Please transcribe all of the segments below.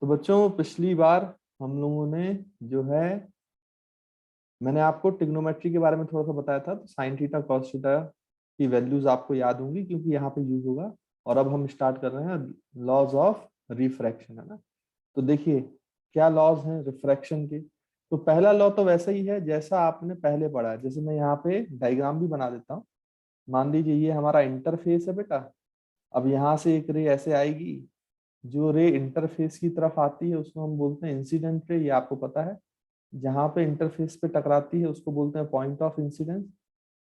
तो बच्चों पिछली बार हम लोगों ने जो है मैंने आपको ट्रिग्नोमेट्री के बारे में थोड़ा सा बताया था। तो साइन थीटा कॉस थीटा की वैल्यूज आपको याद होंगी क्योंकि यहाँ पे यूज होगा। और अब हम स्टार्ट कर रहे हैं लॉज ऑफ रिफ्रैक्शन, है ना। तो देखिए क्या लॉज हैं रिफ्रैक्शन के। तो पहला लॉ तो वैसा ही है जैसा आपने पहले पढ़ा है। जैसे मैं यहाँ पे डायग्राम भी बना देता हूँ। मान लीजिए ये हमारा इंटरफेस है बेटा। अब यहाँ से एक रे ऐसे आएगी, जो रे इंटरफेस की तरफ आती है उसको हम बोलते हैं इंसिडेंट रे, ये आपको पता है। जहां पे इंटरफेस पे टकराती है उसको बोलते हैं पॉइंट ऑफ इंसिडेंस।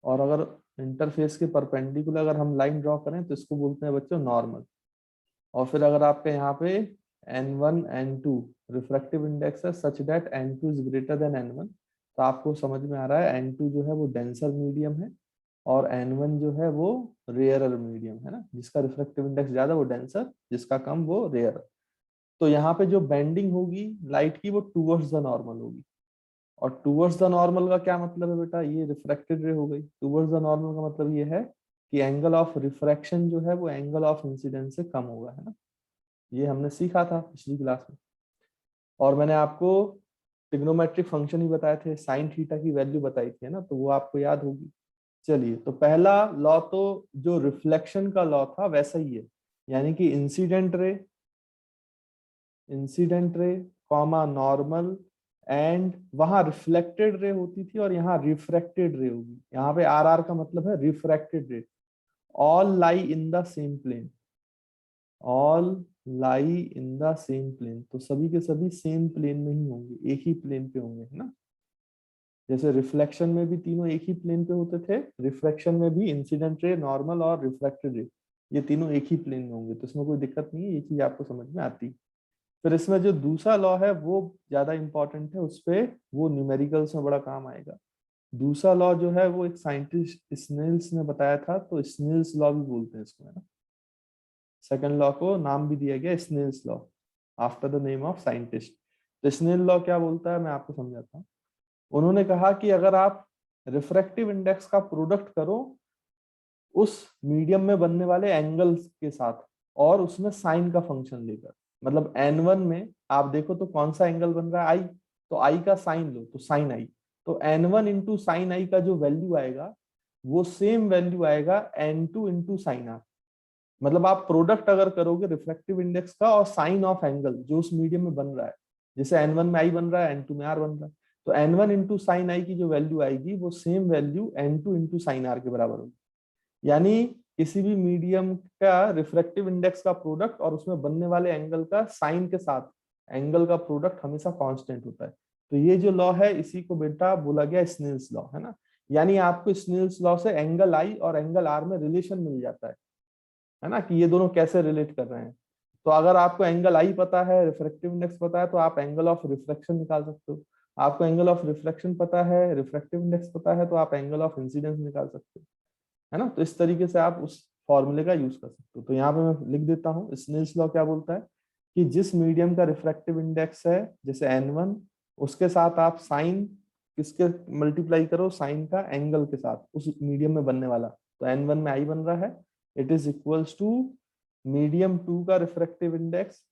और अगर इंटरफेस के परपेंडिकुलर अगर हम लाइन ड्रॉ करें तो इसको बोलते हैं बच्चों नॉर्मल। और फिर अगर आपके यहाँ पे n1 n2 रिफ्रैक्टिव इंडेक्स है such that n2 is greater then n1, तो आपको समझ में आ रहा है n2 जो है वो डेंसर मीडियम है और n1 जो है वो रेयरर मीडियम है ना। जिसका रिफ्रैक्टिव इंडेक्स ज्यादा वो डेंसर, जिसका कम वो रेयर। तो यहाँ पे जो बेंडिंग होगी लाइट की वो टूवर्ड्स द नॉर्मल होगी। और टूवर्ड्स द नॉर्मल का क्या मतलब है बेटा, ये रिफ्रैक्टेड रे हो गई। टूवर्ड्स द नॉर्मल का मतलब ये है कि एंगल ऑफ रिफ्रैक्शन जो है वो एंगल ऑफ इंसिडेंस से कम होगा, है ना। ये हमने सीखा था पिछली क्लास में। और मैंने आपको ट्रिग्नोमेट्रिक फंक्शन ही बताए थे, साइन थीटा की वैल्यू बताई थी, है ना, तो वो आपको याद होगी। चलिए, तो पहला लॉ तो जो रिफ्लेक्शन का लॉ था वैसा ही है, यानी कि incident ray comma normal and वहां रिफ्लेक्टेड रे होती थी और यहाँ रिफ्रैक्टेड रे होगी। यहाँ पे आर आर का मतलब है refracted ray. All lie in the same plane, all lie in the same plane, तो सभी के सभी सेम प्लेन में ही होंगे, एक ही प्लेन पे होंगे, है ना। जैसे रिफ्लेक्शन में भी तीनों एक ही प्लेन पे होते थे, रिफ्रैक्शन में भी इंसिडेंट रे, नॉर्मल और रिफ्रैक्टेड रे ये तीनों एक ही प्लेन में होंगे। तो इसमें कोई दिक्कत नहीं है, ये चीज आपको समझ में आती है। फिर इसमें जो दूसरा लॉ है वो ज्यादा इंपॉर्टेंट है, उस पे वो न्यूमेरिकल्स में बड़ा काम आएगा। दूसरा लॉ जो है वो एक साइंटिस्ट स्नेल्स ने बताया था, तो स्नेल्स लॉ भी बोलते हैं इसको, है ना। सेकंड लॉ को नाम भी दिया गया Snell's law, after the name of scientist. तो स्नेल लॉ क्या बोलता है मैं आपको समझाता हूँ। उन्होंने कहा कि अगर आप रिफ्रैक्टिव इंडेक्स का प्रोडक्ट करो उस मीडियम में बनने वाले एंगल्स के साथ और उसमें साइन का फंक्शन लेकर, मतलब n1 में आप देखो तो कौन सा एंगल बन रहा है आई, तो आई का साइन लो तो साइन आई। तो n1 इंटू साइन आई का जो वैल्यू आएगा वो सेम वैल्यू आएगा n2 इंटू साइन आर। मतलब आप प्रोडक्ट अगर करोगे रिफ्रैक्टिव इंडेक्स का और साइन ऑफ एंगल जो उस मीडियम में बन रहा है, जैसे n1 में आई बन रहा है n2 में आर बन रहा है, तो n1 इंटू साइन आई की जो वैल्यू आएगी वो same value n2 into sine r के बराबर होगी। यानी किसी भी मीडियम का रिफ्रैक्टिव इंडेक्स का प्रोडक्ट और उसमें बनने वाले एंगल का साइन के साथ एंगल का प्रोडक्ट हमेशा कांस्टेंट होता है। तो ये जो लॉ है इसी को बेटा बोला गया स्नेल्स लॉ, है ना। यानी आपको स्नेल्स लॉ से एंगल आई और एंगल आर में रिलेशन मिल जाता है ना, कि ये दोनों कैसे रिलेट कर रहे हैं। तो अगर आपको एंगल आई पता है, रिफ्रैक्टिव इंडेक्स पता है, तो आप एंगल ऑफ रिफ्लेक्शन निकाल सकते हो। आपको एंगल ऑफ रिफ्लेक्शन पता है, रिफ्रैक्टिव इंडेक्स पता है, तो आप एंगल ऑफ इंसिडेंस निकाल सकते हो, है ना। तो इस तरीके से आप उस फॉर्मूले का यूज कर सकते हो। तो यहाँ पे मैं लिख देता हूँ स्नेल्स लॉ क्या बोलता है कि जिस मीडियम का रिफ्रैक्टिव इंडेक्स है जैसे n1, उसके साथ आप साइन किसके मल्टीप्लाई करो, साइन का एंगल के साथ उस मीडियम में बनने वाला। तो n1 में आई बन रहा है, it is equals to medium 2 का refractive index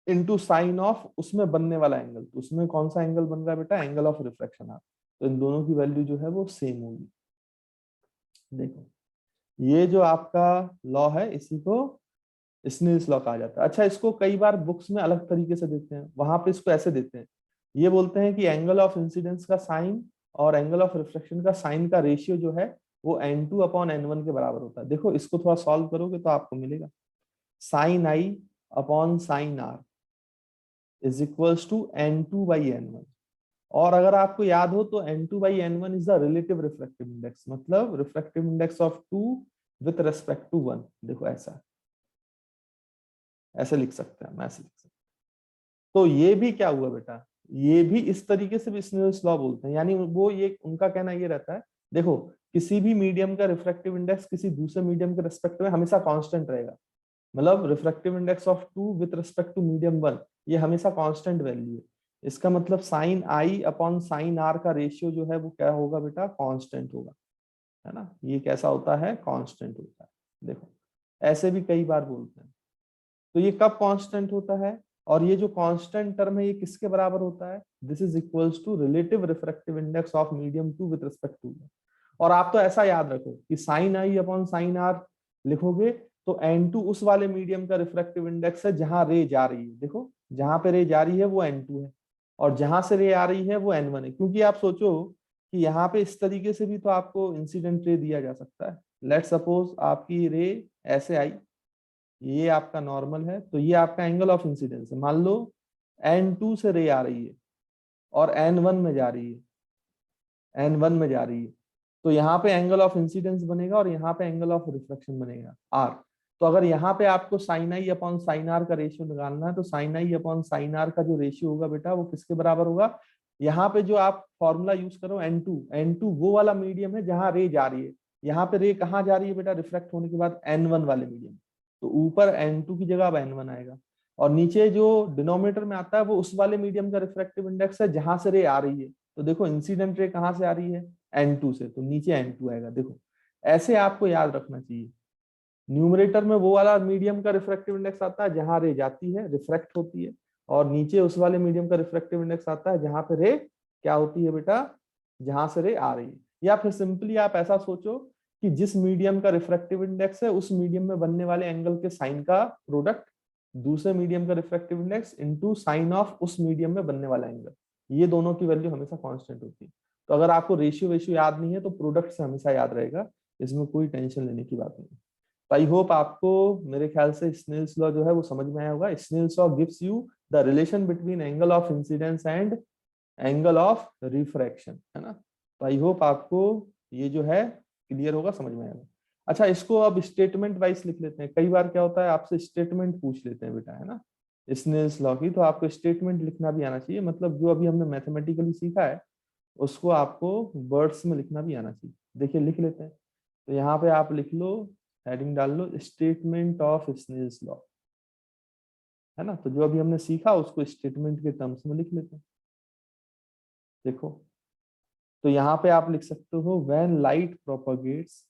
into sine of उसमें बनने वाला एंगल। तो उसमें कौन सा एंगल बन रहा है बेटा, एंगल ऑफ रिफ्रैक्शन। आप तो इन दोनों की वैल्यू जो है वो सेम होगी। देखो ये जो आपका लॉ है इसी को स्नेल्स लॉ कहा जाता है। अच्छा, इसको कई बार बुक्स में अलग तरीके से देते हैं, वहां पे इसको ऐसे देते हैं। ये बोलते हैं कि एंगल ऑफ इंसिडेंस का साइन और एंगल ऑफ रिफ्लेक्शन का साइन का रेशियो जो है वो n2 अपॉन n1 के बराबर होता है। देखो इसको थोड़ा सॉल्व करोगे तो आपको मिलेगा sine i upon sine r is equals to n2 by n1। और अगर आपको याद हो तो n2 by n1 is the relative refractive index, मतलब refractive index of 2 with respect to 1। देखो ऐसा ऐसे लिख सकते हैं, हम ऐसे लिख सकते हैं। तो ये भी क्या हुआ बेटा, ये भी इस तरीके से भी स्नेल्स लॉ बोलते हैं। यानी वो ये उनका कहना ये रहता है, देखो किसी भी मीडियम का रिफ्रैक्टिव इंडेक्स किसी दूसरे मीडियम के रेस्पेक्ट में हमेशा कांस्टेंट रहेगा। मतलब refractive index of 2 with respect to medium 1 ये हमेशा कांस्टेंट वैल्यू है। इसका मतलब sine i upon sine r का रेशियो जो है वो क्या होगा बेटा, कांस्टेंट होगा, है ना। ये कैसा होता है, कांस्टेंट होता है। देखो ऐसे भी कई बार बोलते हैं। तो ये कब कांस्टेंट होता है और ये जो कांस्टेंट टर्म है ये किसके बराबर होता है? This is equals to relative refractive index of medium 2 with respect to. और आप तो ऐसा याद रखो कि sine i upon sine r लिखोगे तो N2 उस वाले मीडियम का रिफ्रैक्टिव इंडेक्स है जहां रे जा रही है। देखो जहां पे रे जा रही है वो N2 है और जहां से रे आ रही है वो N1 है। क्योंकि आप सोचो कि यहाँ पे इस तरीके से भी तो आपको इंसिडेंट रे दिया जा सकता है। लेट सपोज आपकी रे ऐसे आई, ये आपका नॉर्मल है, तो ये आपका एंगल ऑफ इंसिडेंस है। मान लो N2 से रे आ रही है और N1 में जा रही है, N1 में जा रही है, तो यहाँ पे एंगल ऑफ इंसिडेंस बनेगा और यहाँ पे एंगल ऑफ रिफ्लेक्शन बनेगा आर। तो अगर यहाँ पे आपको sine i upon sine r का रेशियो निकालना है तो sine i upon sine r का जो रेशियो होगा बेटा वो किसके बराबर होगा? यहाँ पे जो आप फॉर्मूला यूज करो N2 वो वाला मीडियम है जहां रे जा रही है। यहाँ पे रे कहाँ जा रही है बेटा? रिफ्लेक्ट होने के बाद N1 वाले मीडियम, तो ऊपर N2 की जगह अब N1 आएगा और नीचे जो डिनोमिनेटर में आता है वो उस वाले मीडियम का रिफ्रैक्टिव इंडेक्स है जहां से रे आ रही है। तो देखो इंसिडेंट रे कहाँ से आ रही है? N2 से, तो नीचे N2 आएगा। देखो ऐसे आपको याद रखना चाहिए। न्यूमरेटर में वो वाला मीडियम का रिफ्रैक्टिव इंडेक्स आता है जहां रे जाती है, रिफ्रैक्ट होती है, और नीचे उस वाले मीडियम का रिफ्रैक्टिव इंडेक्स आता है जहां पे रे क्या होती है बेटा? जहां से रे आ रही है। या फिर सिंपली आप ऐसा सोचो कि जिस मीडियम का रिफ्रैक्टिव इंडेक्स है उस मीडियम में बनने वाले एंगल के साइन का प्रोडक्ट दूसरे मीडियम का refractive index into sine of उस मीडियम में बनने वाला एंगल, ये दोनों की वैल्यू हमेशा कांस्टेंट होती है। तो अगर आपको रेशियो वेशियो याद नहीं है तो प्रोडक्ट से हमेशा याद रहेगा, इसमें कोई टेंशन लेने की बात नहीं। तो आई होप आपको मेरे ख्याल से स्नेल्स लॉ जो है वो समझ में आया होगा। Snell's law gives you the relation between angle of incidence and angle of refraction, है ना। तो आई होप आपको ये जो है क्लियर होगा, समझ में आएगा। अच्छा, इसको अब स्टेटमेंट वाइज लिख लेते हैं। कई बार क्या होता है आपसे स्टेटमेंट पूछ लेते हैं बेटा, है ना, स्नेल्स लॉ की, तो आपको स्टेटमेंट लिखना भी आना चाहिए। मतलब जो अभी हमने मैथमेटिकली सीखा है उसको आपको वर्ड्स में लिखना भी आना चाहिए। देखिए लिख लेते हैं। तो यहाँ पे आप लिख लो, हेडिंग डाल लो स्टेटमेंट ऑफ स्नेल्स लॉ, है ना। तो जो अभी हमने सीखा उसको स्टेटमेंट के टर्म्स में लिख लेते हैं। देखो तो यहाँ पे आप लिख सकते हो when light propagates,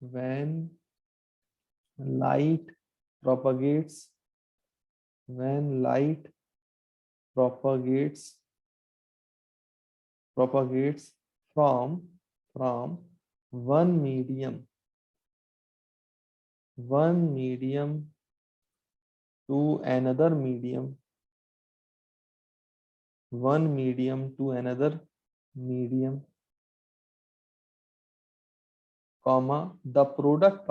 when light propagates, when light propagates propagates from one medium to another medium, one medium to another medium, comma the product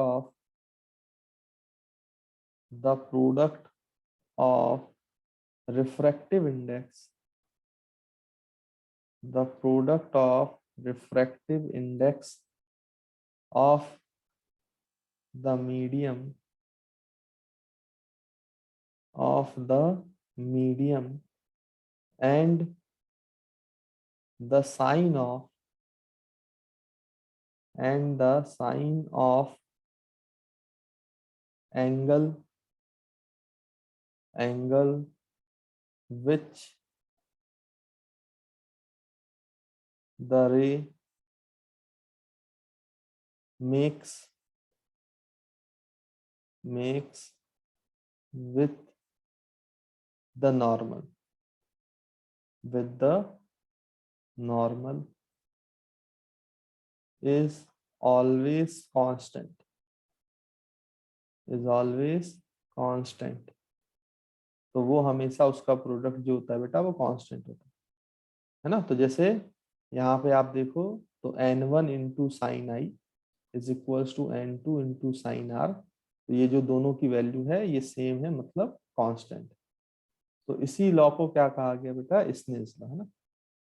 of refractive index, the product of refractive index of the medium and the sign of angle which the ray makes with the normal is always constant, तो वो हमेशा उसका product जो होता है बेटा वो constant होता है ना। तो जैसे यहाँ पे आप देखो तो N1 into sine i is equals to N2 into sine r, तो ये जो दोनों की वैल्यू है ये सेम है, मतलब कांस्टेंट। तो इसी लॉ को क्या कहा गया बेटा? स्नेल्स लॉ, है ना।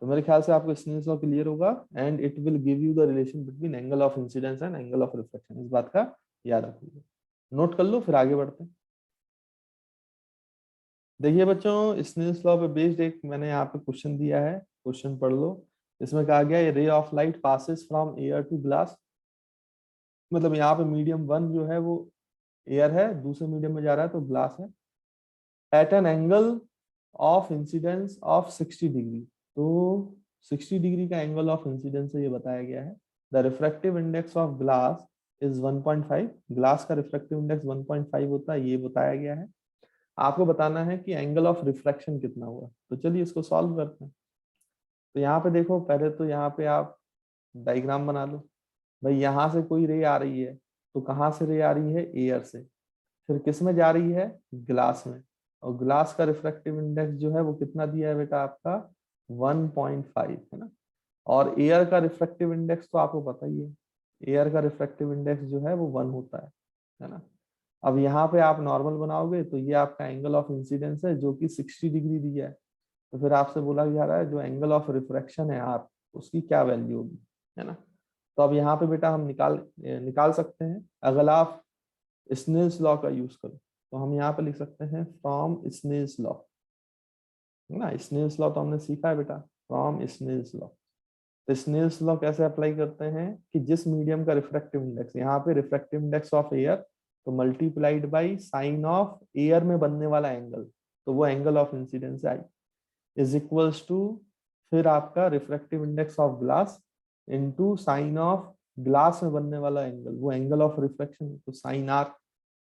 तो मेरे ख्याल से आपको स्नेल्स लॉ क्लियर होगा and it will give you the relation between angle of incidence and angle of reflection. इस बात का याद रखिए, नोट कर लो, फिर आगे बढ़ते हैं। देखिए बच्चों, स्नेल्स लॉ पे बेस्ड एक मैंने यहाँ पे क्वेश्चन दिया है, क्वेश्चन पढ़ लो। इसमें कहा गया है ray of light passes from air to glass, मतलब यहाँ पे मीडियम 1 जो है वो एयर है, दूसरे मीडियम में जा रहा है तो ग्लास है, at an angle of incidence of 60 degree. तो 60 डिग्री का एंगल ऑफ इंसिडेंस है ये बताया गया है। The refractive index of glass is 1.5, glass का रिफ्रैक्टिव इंडेक्स 1.5 होता है ये बताया गया है। आपको बताना है कि एंगल ऑफ रिफ्रैक्शन कितना हुआ। तो चलिए इसको सॉल्व करते हैं। तो यहाँ पे देखो, पहले तो यहाँ पे आप डायग्राम बना लो। भाई यहाँ से कोई रे आ रही है, तो कहाँ से रे आ रही है? एयर से। फिर किस में जा रही है? ग्लास में। और ग्लास का रिफ्रैक्टिव इंडेक्स जो है वो कितना दिया है बेटा आपका? 1.5 है ना। और एयर का रिफ्रैक्टिव इंडेक्स तो आपको पता ही है, एयर का रिफ्रैक्टिव इंडेक्स जो है वो 1 होता है ना। अब यहाँ पे आप नॉर्मल बनाओगे तो ये आपका एंगल ऑफ इंसिडेंस है जो कि 60 डिग्री दिया है। तो फिर आपसे बोला जा रहा है जो एंगल ऑफ रिफ्रैक्शन है आप उसकी क्या वैल्यू होगी, है ना। तो अब यहाँ पे बेटा हम निकाल सकते हैं। अगर आप स्नेल्स लॉ का यूज करो तो हम यहाँ पे लिख सकते हैं फ्रॉम स्नेल्स लॉ, है ना। स्नेल्स लॉ तो हमने सीखा है बेटा, फ्रॉम स्नेल्स लॉ। तो स्नेल्स लॉ कैसे अप्लाई करते हैं कि जिस मीडियम का रिफ्रैक्टिव इंडेक्स, यहाँ पे रिफ्रैक्टिव इंडेक्स ऑफ एयर, तो multiplied by sine of air में बनने वाला एंगल, तो वो angle of incidence i, is equals to फिर आपका refractive index of glass into sine of glass में बनने वाला एंगल, वो एंगल ऑफ रिफ्रैक्शन, तो साइन आर,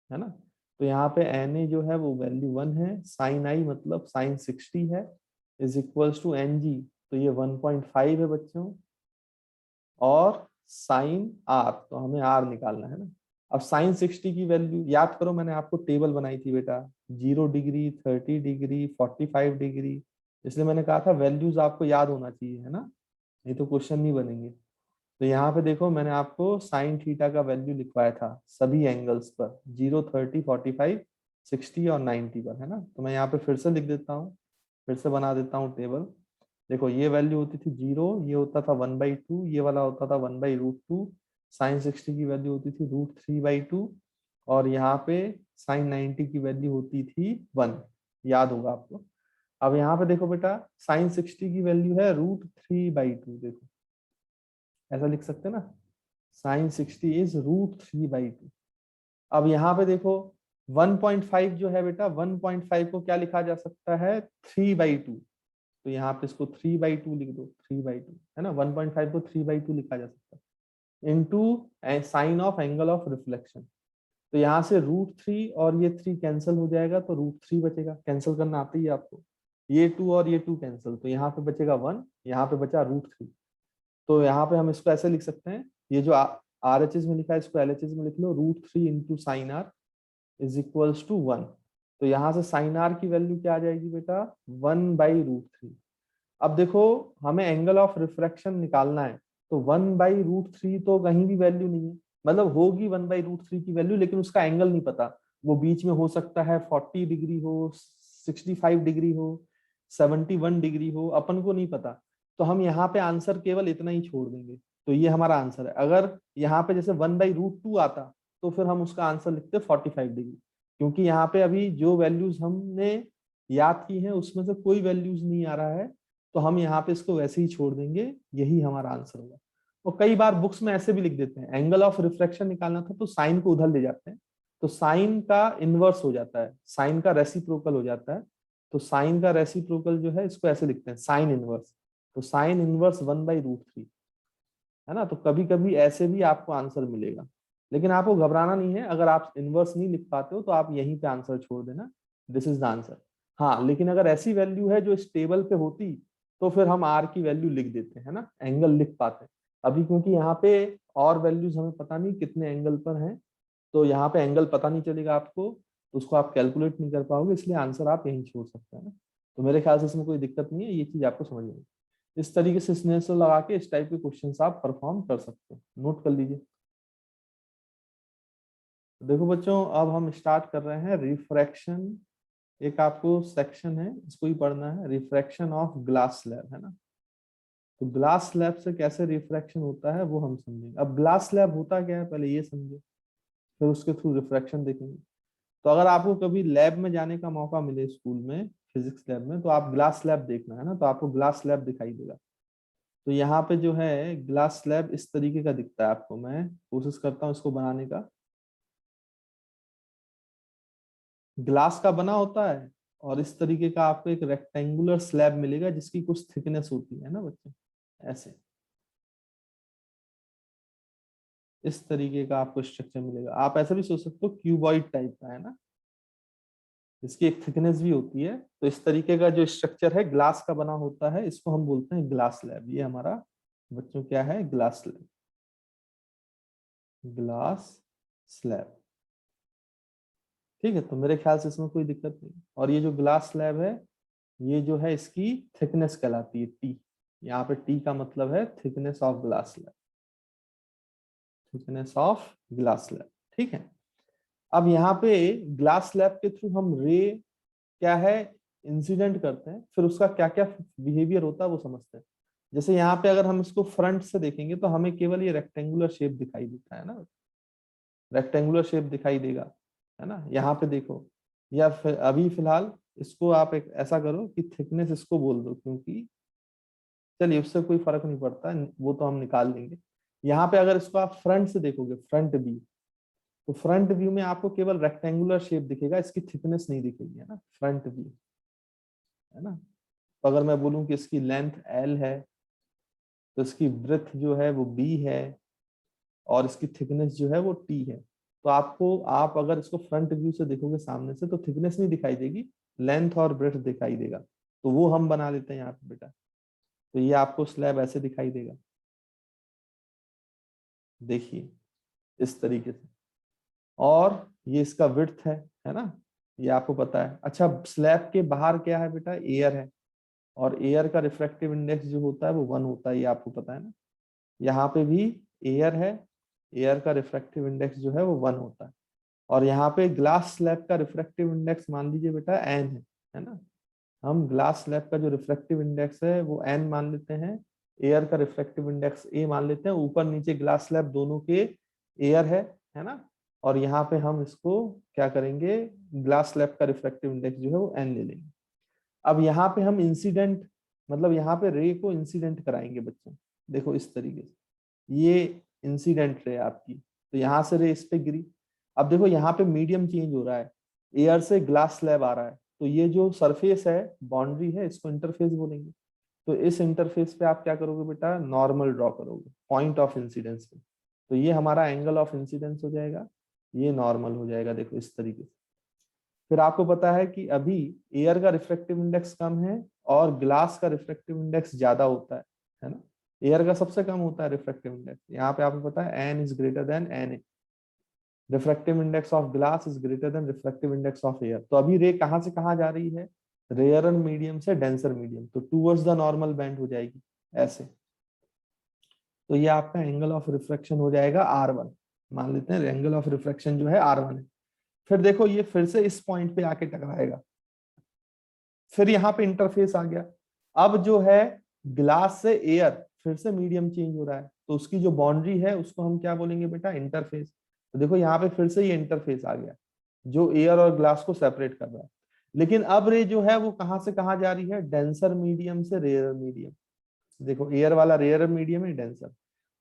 है ना। तो यहाँ पे एन ए जो है वो वैल्यू 1 है, साइन आई मतलब साइन 60 है, is equals to n g, तो ये 1.5 है बच्चों, और साइन आर, तो हमें आर निकालना है ना। अब साइन 60 की वैल्यू याद करो, मैंने आपको टेबल बनाई थी बेटा, 0 डिग्री, 30 डिग्री, 45 डिग्री, इसलिए मैंने कहा था वैल्यूज आपको याद होना चाहिए, है ना, नहीं तो क्वेश्चन नहीं बनेंगे। तो यहाँ पे देखो मैंने आपको साइन थीटा का वैल्यू लिखवाया था सभी एंगल्स पर, 0, 30, 45, 60 और 90 पर, है ना। तो मैं यहाँ पे फिर से लिख देता हूँ, फिर से बना देता हूँ टेबल। देखो ये वैल्यू होती थी 0, ये होता था 1/2, ये वाला होता था 1/√2, साइन 60 की वैल्यू होती थी √3/2, और यहाँ पे साइन 90 की वैल्यू होती थी 1, याद होगा आपको। अब यहाँ पे देखो बेटा, साइन 60 की वैल्यू है √3/2, देखो ऐसा लिख सकते हैं ना, साइन 60 इज √3/2। अब यहाँ पे देखो 1.5 जो है बेटा, 1.5 को क्या लिखा जा सकता है? 3/2, तो यहाँ पे इसको 3/2 लिख दो, 3/2 है ना, 1.5 को 3/2 लिखा जा सकता है, into sine of angle of reflection. तो यहाँ से √3 और ये 3 कैंसिल हो जाएगा, तो √3 बचेगा, कैंसिल करना आती है आपको, ये 2 और ये 2 कैंसिल, तो यहाँ पे बचेगा 1, यहाँ पे बचा √3। तो यहाँ पे हम इसको ऐसे लिख सकते हैं, ये जो RHS में लिखा है इसको LHS में लिख लो, √3 into sine r is equals to 1। तो यहाँ से साइन आर की वैल्यू क्या आ जाएगी बेटा? 1/√3। अब देखो हमें एंगल ऑफ रिफ्रैक्शन निकालना है, तो 1/√3 तो कहीं भी वैल्यू नहीं है, मतलब होगी 1/√3 की वैल्यू, लेकिन उसका एंगल नहीं पता, वो बीच में हो सकता है 40 डिग्री हो, 65 डिग्री हो, 71 डिग्री हो, अपन को नहीं पता। तो हम यहाँ पे आंसर केवल इतना ही छोड़ देंगे, तो ये हमारा आंसर है। अगर यहाँ पे जैसे 1/√2 आता तो फिर हम उसका आंसर लिखते 45 डिग्री, क्योंकि यहाँ पे अभी जो वैल्यूज हमने याद की हैं उसमें से कोई वैल्यूज नहीं आ रहा है, तो हम यहाँ पे इसको वैसे ही छोड़ देंगे, यही हमारा आंसर होगा। और कई बार बुक्स में ऐसे भी लिख देते हैं, एंगल ऑफ रिफ्रैक्शन निकालना था तो साइन को उधर ले जाते हैं, तो साइन का इनवर्स हो जाता है, साइन का रेसिप्रोकल हो जाता है। तो साइन का रेसिप्रोकल जो है इसको ऐसे लिखते हैं, साइन इनवर्स, तो साइन इनवर्स 1/√3, है ना। तो कभी कभी ऐसे भी आपको आंसर मिलेगा, लेकिन आपको घबराना नहीं है, अगर आप इनवर्स नहीं लिख पाते हो तो आप यहीं पे आंसर छोड़ देना, दिस इज द आंसर। हाँ, लेकिन अगर ऐसी वैल्यू है जो इस टेबल पे होती तो फिर हम आर की वैल्यू लिख देते हैं ना, एंगल लिख पाते। अभी क्योंकि यहाँ पे और वैल्यूज हमें पता नहीं कितने एंगल पर हैं, तो यहाँ पे एंगल पता नहीं चलेगा आपको, तो उसको आप कैलकुलेट नहीं कर पाओगे, इसलिए आंसर आप यहीं छोड़ सकते हैं ना। तो मेरे ख्याल से इसमें कोई दिक्कत नहीं है, ये चीज आपको समझ में। इस तरीके से स्नेल्स लॉ लगा के इस टाइप के क्वेश्चंस आप परफॉर्म कर सकते हैं, नोट कर लीजिए। तो देखो बच्चों, अब हम स्टार्ट कर रहे हैं रिफ्रैक्शन। एक आपको सेक्शन है, इसको ही पढ़ना है, रिफ्रैक्शन ऑफ ग्लास स्लैब, है ना। तो ग्लास स्लैब से कैसे रिफ्रैक्शन होता है वो हम समझेंगे। अब ग्लास स्लैब होता क्या है पहले ये समझे, फिर उसके थ्रू रिफ्रैक्शन देखेंगे। तो अगर आपको कभी लैब में जाने का मौका मिले स्कूल में, फिजिक्स लैब में, तो आप ग्लास स्लैब देखना, है ना, तो आपको ग्लास स्लैब दिखाई देगा। तो यहाँ पे जो है ग्लास स्लैब इस तरीके का दिखता है आपको, मैं कोशिश करता हूँ इसको बनाने का। ग्लास का बना होता है, और इस तरीके का आपको एक रेक्टेंगुलर स्लैब मिलेगा जिसकी कुछ थिकनेस होती है ना बच्चे, ऐसे इस तरीके का आपको स्ट्रक्चर मिलेगा। आप ऐसा भी सोच सकते हो क्यूबॉइड टाइप का, है ना, इसकी एक थिकनेस भी होती है। तो इस तरीके का जो स्ट्रक्चर है ग्लास का बना होता है, इसको हम बोलते हैं ग्लास स्लैब। ये हमारा बच्चों क्या है, ग्लास स्लैब, ग्लास स्लैब। ठीक है, तो मेरे ख्याल से इसमें कोई दिक्कत नहीं। और ये जो ग्लास स्लैब है, ये जो है इसकी थिकनेस कहलाती है टी। यहाँ पे टी का मतलब है thickness of glass slab, thickness of glass slab. ठीक है, अब यहाँ पे ग्लास स्लैब के थ्रू हम रे क्या है इंसिडेंट करते हैं, फिर उसका क्या क्या बिहेवियर होता है वो समझते हैं। जैसे यहाँ पे अगर हम इसको फ्रंट से देखेंगे तो हमें केवल ये रेक्टेंगुलर शेप दिखाई देता है ना, रेक्टेंगुलर शेप दिखाई देगा, है ना। यहाँ पे देखो, या फिर अभी फिलहाल इसको आप एक ऐसा करो कि थिकनेस इसको बोल दो, क्योंकि चलिए उससे कोई फर्क नहीं पड़ता, वो तो हम निकाल लेंगे। यहाँ पे अगर इसको आप फ्रंट से देखोगे, फ्रंट व्यू, तो फ्रंट व्यू में आपको केवल रेक्टेंगुलर शेप दिखेगा, इसकी थिकनेस नहीं दिखेगी, है ना, फ्रंट व्यू, है ना। तो अगर मैं बोलूं कि इसकी लेंथ L है, तो इसकी ब्रेथ जो है वो B है, और इसकी थिकनेस जो है वो T है। तो आपको, आप अगर इसको फ्रंट व्यू से देखोगे सामने से, तो थिकनेस नहीं दिखाई देगी, लेंथ और ब्रेथ दिखाई देगा। तो वो हम बना लेते हैं यहाँ पे बेटा। तो ये आपको स्लैब ऐसे दिखाई देगा, देखिए इस तरीके से। और ये इसका विड्थ है ना, ये आपको पता है। अच्छा, स्लैब के बाहर क्या है बेटा, एयर है, और एयर का रिफ्रैक्टिव इंडेक्स जो होता है वो 1 होता है, ये आपको पता है ना। यहाँ पे भी एयर है, एयर का रिफ्रैक्टिव इंडेक्स जो है वो 1 होता है। और यहाँ पे ग्लास स्लैब का रिफ्रैक्टिव इंडेक्स मान लीजिए बेटा एन है ना। हम ग्लास स्लैब का जो रिफ्रैक्टिव इंडेक्स है वो एन मान लेते हैं, एयर का रिफ्रैक्टिव इंडेक्स ए मान लेते हैं। ऊपर नीचे ग्लास स्लैब दोनों के एयर है ना। और यहाँ पे हम इसको क्या करेंगे, ग्लास स्लैब का रिफ्रैक्टिव इंडेक्स जो है वो एन ले लेंगे। अब यहाँ पे हम इंसिडेंट, मतलब यहाँ पे रे को इंसिडेंट कराएंगे बच्चों। देखो इस तरीके से, ये इंसिडेंट रे आपकी, तो यहाँ से रे इस पे गिरी। अब देखो यहाँ पे मीडियम चेंज हो रहा है, एयर से ग्लास स्लैब आ रहा है, तो ये जो सरफेस है, बाउंड्री है, इसको इंटरफेस बोलेंगे। तो इस इंटरफेस पे आप क्या करोगे बेटा, नॉर्मल ड्रॉ करोगे पॉइंट ऑफ इंसिडेंस पे। तो ये हमारा एंगल ऑफ इंसिडेंस हो जाएगा, ये नॉर्मल हो जाएगा, देखो इस तरीके से। फिर आपको पता है कि अभी एयर का रिफ्रैक्टिव इंडेक्स कम है और ग्लास का रिफ्रैक्टिव इंडेक्स ज्यादा होता है ना। एयर का सबसे कम होता है रिफ्रैक्टिव इंडेक्स, यहाँ पे आपको पता है n is greater than n a. Refractive index of glass is greater than refractive index of air. तो अभी रे कहाँ से कहाँ जा रही है, रेयर मीडियम से डेंसर मीडियम, तो टूवर्ड्स द नॉर्मल बैंड हो जाएगी ऐसे। तो ये आपका एंगल ऑफ रिफ्रैक्शन हो जाएगा R1, मान लेते हैं एंगल ऑफ रिफ्रैक्शन जो है R1 है। फिर देखो ये फिर से इस पॉइंट पे आके टकराएगा, फिर यहाँ पे इंटरफेस आ गया। अब जो है ग्लास से एयर फिर से मीडियम चेंज हो रहा है, तो उसकी जो बाउंड्री है उसको हम क्या बोलेंगे बेटा, इंटरफेस। तो देखो यहाँ पे फिर से ये इंटरफेस आ गया जो एयर और ग्लास को सेपरेट कर रहा है। लेकिन अब रे जो है वो कहाँ से कहाँ जा रही है, डेंसर मीडियम से रेयर मीडियम। देखो एयर वाला रेयर मीडियम है, डेंसर।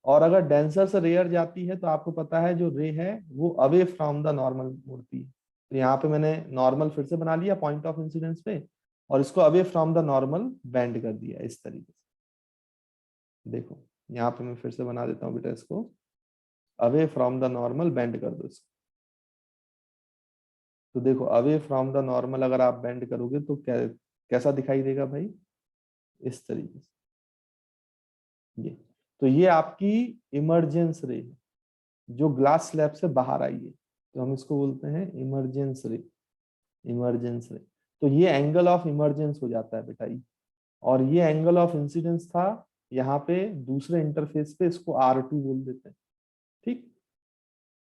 और अगर डेंसर से रेयर जाती है तो आपको पता है जो रे है वो अवे फ्रॉम द नॉर्मल मुड़ती है। तो यहाँ पे मैंने नॉर्मल फिर से बना लिया पॉइंट ऑफ इंसिडेंस पे, और इसको away from the normal bend कर दिया इस तरीके से। देखो यहाँ पे मैं फिर से बना देता हूँ बेटा इसको, away from the normal bend कर दो इसको। तो देखो अवे फ्रॉम द नॉर्मल अगर आप बेंड करोगे तो कैसा दिखाई देगा भाई, इस तरीके से ये। तो ये आपकी इमरजेंस रे है जो ग्लास स्लैब से बाहर आई है, तो हम इसको बोलते हैं इमरजेंस रे, इमरजेंस रे। तो ये एंगल ऑफ इमरजेंस हो जाता है बेटा ये। और ये एंगल ऑफ इंसिडेंस था यहाँ पे दूसरे इंटरफेस पे, इसको R2 बोल देते हैं। ठीक,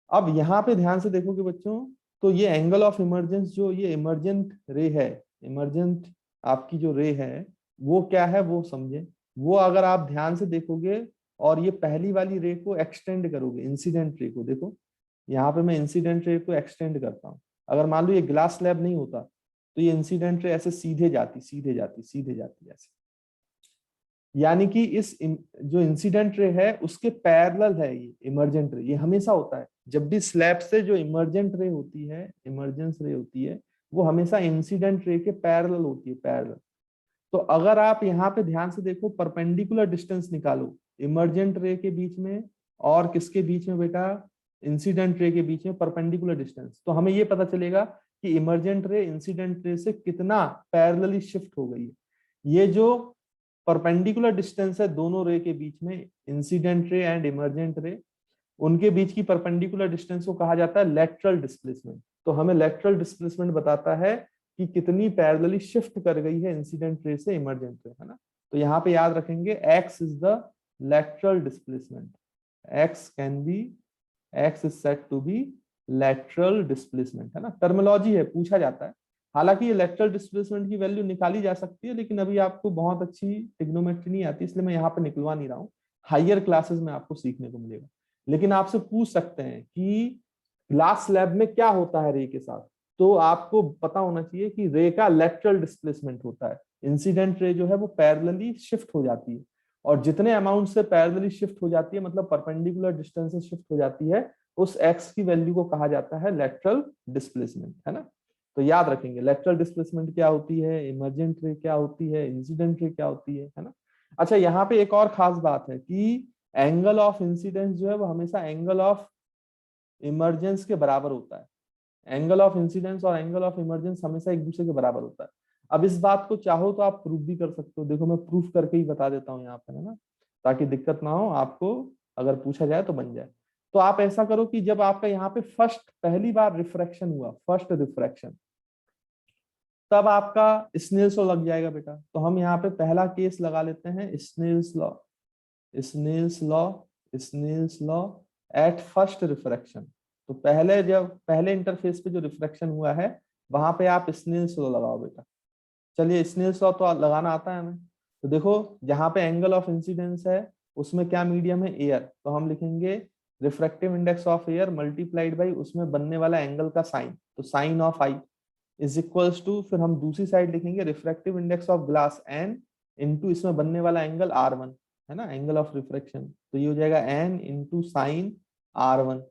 अब यहाँ पे ध्यान से देखोगे बच्चों, तो ये एंगल ऑफ इमरजेंस जो ये इमरजेंट रे है, इमरजेंट आपकी जो रे है वो क्या है वो समझे। वो अगर आप ध्यान से देखोगे और ये पहली वाली रे को एक्सटेंड करोगे, इंसिडेंट रे को, देखो यहाँ पे मैं इंसिडेंट रे को एक्सटेंड करता हूँ। अगर मान लो ये ग्लास स्लैब नहीं होता तो ये इंसिडेंट रे ऐसे सीधे जाती सीधे जाती सीधे जाती ऐसे, यानी कि इस जो इंसिडेंट रे है उसके पैरेलल है ये इमरजेंट रे। ये हमेशा होता है जब भी स्लैब से जो इमरजेंट रे होती है, इमरजेंस रे होती है, वो हमेशा इंसिडेंट रे के पैरेलल होती है, पैरेलल। तो अगर आप यहाँ पे ध्यान से देखो, परपेंडिकुलर डिस्टेंस निकालो इमरजेंट रे के बीच में और किसके बीच में बेटा, इंसिडेंट रे के बीच में परपेंडिकुलर डिस्टेंस, तो हमें ये पता चलेगा कि इमर्जेंट रे इंसिडेंट रे से कितना पैरेलली शिफ्ट हो गई है। ये जो परपेंडिकुलर डिस्टेंस है दोनों रे के बीच में, इंसिडेंट रे एंड इमर्जेंट रे, उनके बीच की परपेंडिकुलर डिस्टेंस को कहा जाता है लेटरल डिस्प्लेसमेंट। तो हमें लेटरल डिस्प्लेसमेंट बताता है कि कितनी पैरेलली शिफ्ट कर गई है इंसिडेंट रे से इमर्जेंट रे, है ना। तो यहाँ पे याद रखेंगे x is the lateral displacement, x can be, x is said to be lateral displacement, है ना। टर्मिनोलॉजी है, पूछा जाता है। हालांकि ये लेटरल डिस्प्लेसमेंट की वैल्यू निकाली जा सकती है, लेकिन अभी आपको बहुत अच्छी ट्रिग्नोमेट्री नहीं आती, इसलिए मैं यहाँ पे निकलवा नहीं रहा हूँ। हायर क्लासेस में आपको सीखने को मिलेगा। लेकिन आपसे पूछ सकते हैं कि ग्लास स्लैब में क्या होता है रे के साथ, तो आपको पता होना चाहिए कि रे का लेटरल डिस्प्लेसमेंट होता है। इंसिडेंट रे जो है वो पैरेलली शिफ्ट हो जाती है, और जितने अमाउंट से पैरेलली शिफ्ट हो जाती है, मतलब परपेंडिकुलर डिस्टेंस से शिफ्ट हो जाती है, उस एक्स की वैल्यू को कहा जाता है लेटरल डिस्प्लेसमेंट, है ना। तो याद रखेंगे लेटरल डिस्प्लेसमेंट क्या होती है, इमर्जेंट रे क्या होती है, इंसिडेंट रे क्या होती है ना। अच्छा, यहाँ पे एक और खास बात है कि एंगल ऑफ इंसिडेंस जो है वो हमेशा एंगल ऑफ इमर्जेंस के बराबर होता है। एंगल ऑफ इंसिडेंस और एंगल ऑफ इमर्जेंस हमेशा एक दूसरे के बराबर होता है। अब इस बात को चाहो तो आप प्रूफ भी कर सकते हो, देखो मैं प्रूफ करके ही बता देता हूँ यहाँ पे, है ना, ताकि दिक्कत ना हो आपको, अगर पूछा जाए तो बन जाए। तो आप ऐसा करो कि जब आपका यहाँ पे पहली बार रिफ्रैक्शन हुआ, फर्स्ट रिफ्रैक्शन, तब आपका स्नेल्स लॉ लग जाएगा बेटा। तो हम यहाँ पे पहला केस लगा लेते हैं, Snell's law, Snell's law, Snell's law at first refraction. तो पहले इंटरफेस पे जो रिफ्रैक्शन हुआ है, वहां पे आप स्नेल्स लॉ लगाओ बेटा। चलिए, स्नेल्स लॉ तो लगाना आता है हमें। तो देखो, जहां पे एंगल ऑफ इंसिडेंस है उसमें क्या मीडियम है, एयर, तो हम लिखेंगे refractive index of air multiplied by उसमें बनने वाला एंगल का साइन, तो sine of i is equals to, फिर हम दूसरी साइड लिखेंगे refractive index of glass n into इसमें बनने वाला एंगल R1, है ना, एंगल ऑफ रिफ्रैक्शन। तो ये हो जाएगा एन इंटू साइन R1।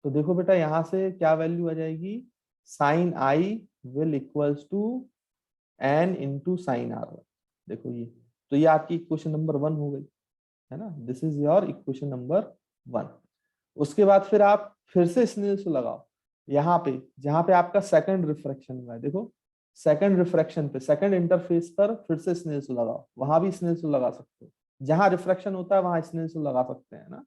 तो देखो बेटा, यहाँ से क्या वैल्यू आ जाएगी, sine i will equals to n into sine R1। देखो ये, तो ये आपकी इक्वेशन नंबर 1 हो गई, है ना। This is your equation number 1। उसके बाद फिर आप फिर से स्नेल्स लॉ लगाओ यहाँ पे, जहां पे आपका सेकंड रिफ्रैक्शन हुआ है। देखो, सेकंड रिफ्रैक्शन पे, सेकंड इंटरफेस पर फिर से स्नेल्स लॉ लगाओ, वहां भी स्नेल्स लॉ लगा सकते हो, जहां रिफ्रैक्शन होता है वहां स्नेल्स लॉ लगा सकते हैं ना।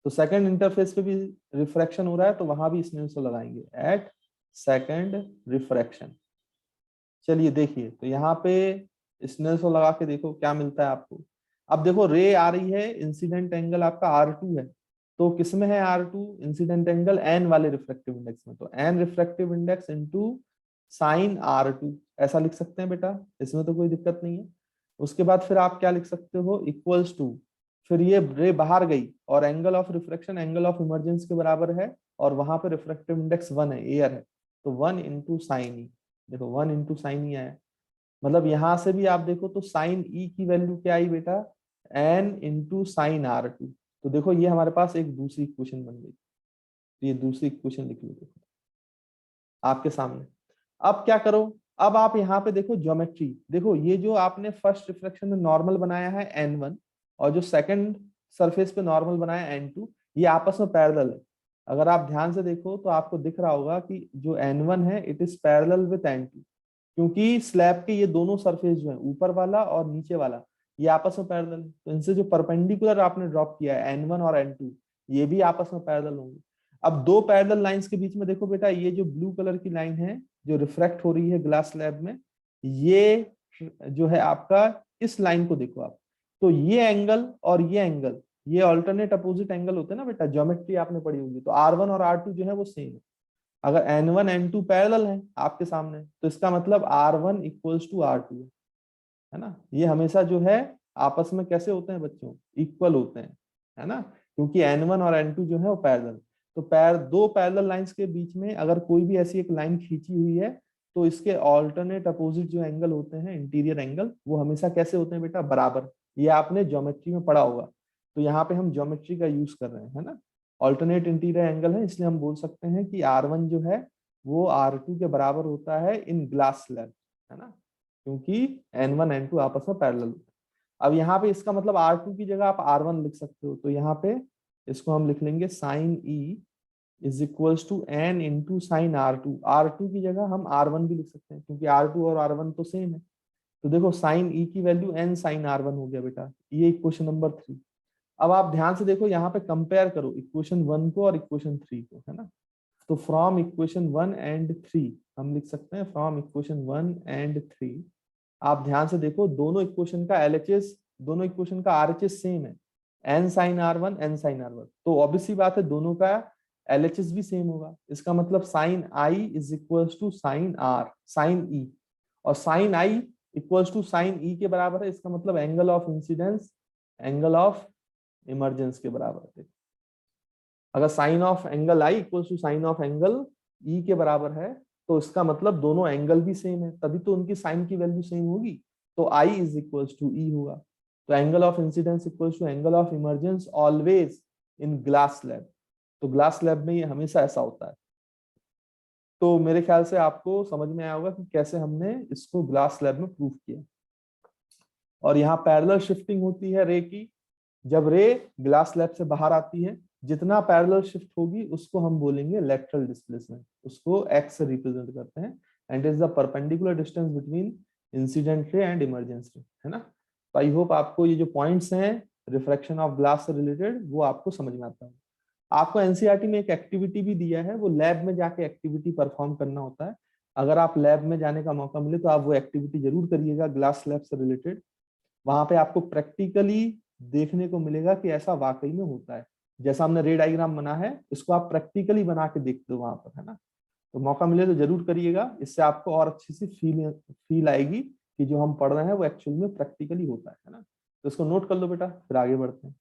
तो सेकंड इंटरफेस पे भी रिफ्रैक्शन हो रहा है, तो वहां भी स्नेल्स लॉ लगाएंगे एट सेकंड रिफ्रैक्शन। चलिए देखिए, तो यहाँ पे स्नेल्स लॉ लगा के देखो क्या मिलता है आपको। अब देखो, रे आ रही है, इंसिडेंट एंगल आपका R2 है, तो किसमें है R2 इंसिडेंट एंगल, एन वाले रिफ्रैक्टिव इंडेक्स में, तो n refractive index into sine R2, ऐसा लिख सकते हैं बेटा, इसमें तो कोई दिक्कत नहीं है। उसके बाद फिर आप क्या लिख सकते हो, इक्वल्स टू, फिर ये रे बाहर गई और angle of refraction angle of emergence के बराबर है, और वहां पे रिफ्रैक्टिव इंडेक्स 1 है, एयर है, तो 1 इंटू साइन ई। देखो 1 इंटू साइन ई आया, मतलब यहां से भी आप देखो तो साइन ई की वैल्यू क्या आई बेटा, एन इंटू साइन R2। तो देखो ये हमारे पास एक दूसरी इक्वेशन बन गई। तो ये दूसरी इक्वेशन लिख लो देखो आपके सामने। अब क्या करो, अब आप यहाँ पे देखो ज्योमेट्री, देखो ये जो आपने फर्स्ट रिफ्लेक्शन में नॉर्मल बनाया है N1, और जो सेकंड सरफेस पे नॉर्मल बनाया N2, ये आपस में पैरेलल है। अगर आप ध्यान से देखो तो आपको दिख रहा होगा कि जो N1 है it is parallel with N2, क्योंकि स्लैब के ये दोनों सरफेस जो है, ऊपर वाला और नीचे वाला, ये आपस में पैरेलल है। तो इनसे जो परपेंडिकुलर आपने ड्रॉप किया है N1 और N2, ये भी आपस में पैरेलल होंगे। अब दो पैरेलल लाइंस के बीच में देखो बेटा, ये जो ब्लू कलर की लाइन है जो रिफ्रैक्ट हो रही है ग्लास स्लैब में, ये जो है आपका, इस लाइन को देखो आप, तो ये एंगल और ये एंगल, ये ऑल्टरनेट अपोजिट एंगल होते हैं ना बेटा, ज्योमेट्री आपने पढ़ी होगी। तो R1 और R2 जो है वो सेम है। अगर N1 N2 पैरेलल है आपके सामने, तो इसका मतलब R1 इक्वल्स टू R2 है ना। ये हमेशा जो है आपस में कैसे होते हैं बच्चों, इक्वल होते हैं, है ना, क्योंकि N1 और N2 जो है वो पैरेलल। तो दो पैरेलल लाइंस के बीच में अगर कोई भी ऐसी एक लाइन खींची हुई है, तो इसके ऑल्टरनेट अपोजिट जो एंगल होते हैं, इंटीरियर एंगल, वो हमेशा कैसे होते हैं बेटा, बराबर। ये आपने ज्योमेट्री में पढ़ा होगा। तो यहाँ पे हम ज्योमेट्री का यूज कर रहे हैं, है ना। ऑल्टरनेट इंटीरियर एंगल है, इसलिए हम बोल सकते हैं कि R1 जो है वो R2 के बराबर होता है इन ग्लास स्लैब, है ना, क्योंकि N1 N2 आपस में पैरेलल होते हैं। अब यहाँ पे इसका मतलब R2 की जगह आप R1 लिख सकते हो, तो यहाँ पे इसको हम लिख लेंगे sine e is equals to n into sine R2। R2 की जगह हम R1 भी लिख सकते हैं क्योंकि R2 और R1 तो सेम है। तो देखो साइन ई की वैल्यू एन साइन R1 हो गया बेटा, ये इक्वेशन नंबर 3। अब आप ध्यान से देखो यहाँ पे कंपेयर करो इक्वेशन 1 को और इक्वेशन 3 को, है ना। तो फ्रॉम इक्वेशन 1 एंड 3 हम लिख सकते हैं फ्रॉम इक्वेशन 1 एंड 3। आप ध्यान से देखो दोनों इक्वेशन का एलएचएस, दोनों इक्वेशन का आरएचएस सेम है, n sine R1 n sine R1। तो ऑब्वियस सी बात है दोनों का एलएचएस भी सेम होगा। इसका मतलब sine i is equals to sine r sine e, और sine i equals to sine e के बराबर है। इसका मतलब angle of incidence angle of emergence के बराबर है। अगर sine of angle i equals to sine of angle e के बराबर है तो इसका मतलब दोनों एंगल भी सेम है, तभी तो उनकी साइन की वैल्यू सेम होगी। तो i is equals to e होगा। तो angle of incidence equals to angle of emergence always in glass slab. तो ग्लास स्लैब में ये हमेशा ऐसा होता है। तो मेरे ख्याल से आपको समझ में आया होगा कि कैसे हमने इसको ग्लास स्लैब में प्रूव किया। और यहाँ पैरेलल शिफ्टिंग होती है रे की। जब रे ग्लास स्लैब से बाहर आती है, जितना पैरेलल शिफ्ट होगी उसको हम बोलेंगे लेटरल डिस्प्लेसमेंट, उसको एक्स से रिप्रेजेंट करते हैं। And is the perpendicular distance between incident ray and emergence रे, है ना। तो आई होप आपको ये जो पॉइंट्स हैं रिफ्रैक्शन ऑफ ग्लास से रिलेटेड वो आपको समझ में आता है। आपको एनसीईआरटी में एक एक्टिविटी भी दिया है, वो लैब में जाके एक्टिविटी परफॉर्म करना होता है। अगर आप लैब में जाने का मौका मिले तो आप वो एक्टिविटी जरूर करिएगा ग्लास स्लैब से रिलेटेड। वहां पे आपको प्रैक्टिकली देखने को मिलेगा कि ऐसा वाकई में होता है। जैसा हमने रे डायग्राम बना है इसको आप प्रैक्टिकली बना के देखते हो वहां पर, है ना। तो मौका मिले तो जरूर करिएगा, इससे आपको और अच्छी सी फील आएगी कि जो हम पढ़ रहे हैं वो एक्चुअल में प्रैक्टिकली होता है ना। तो इसको नोट कर लो बेटा, फिर आगे बढ़ते हैं।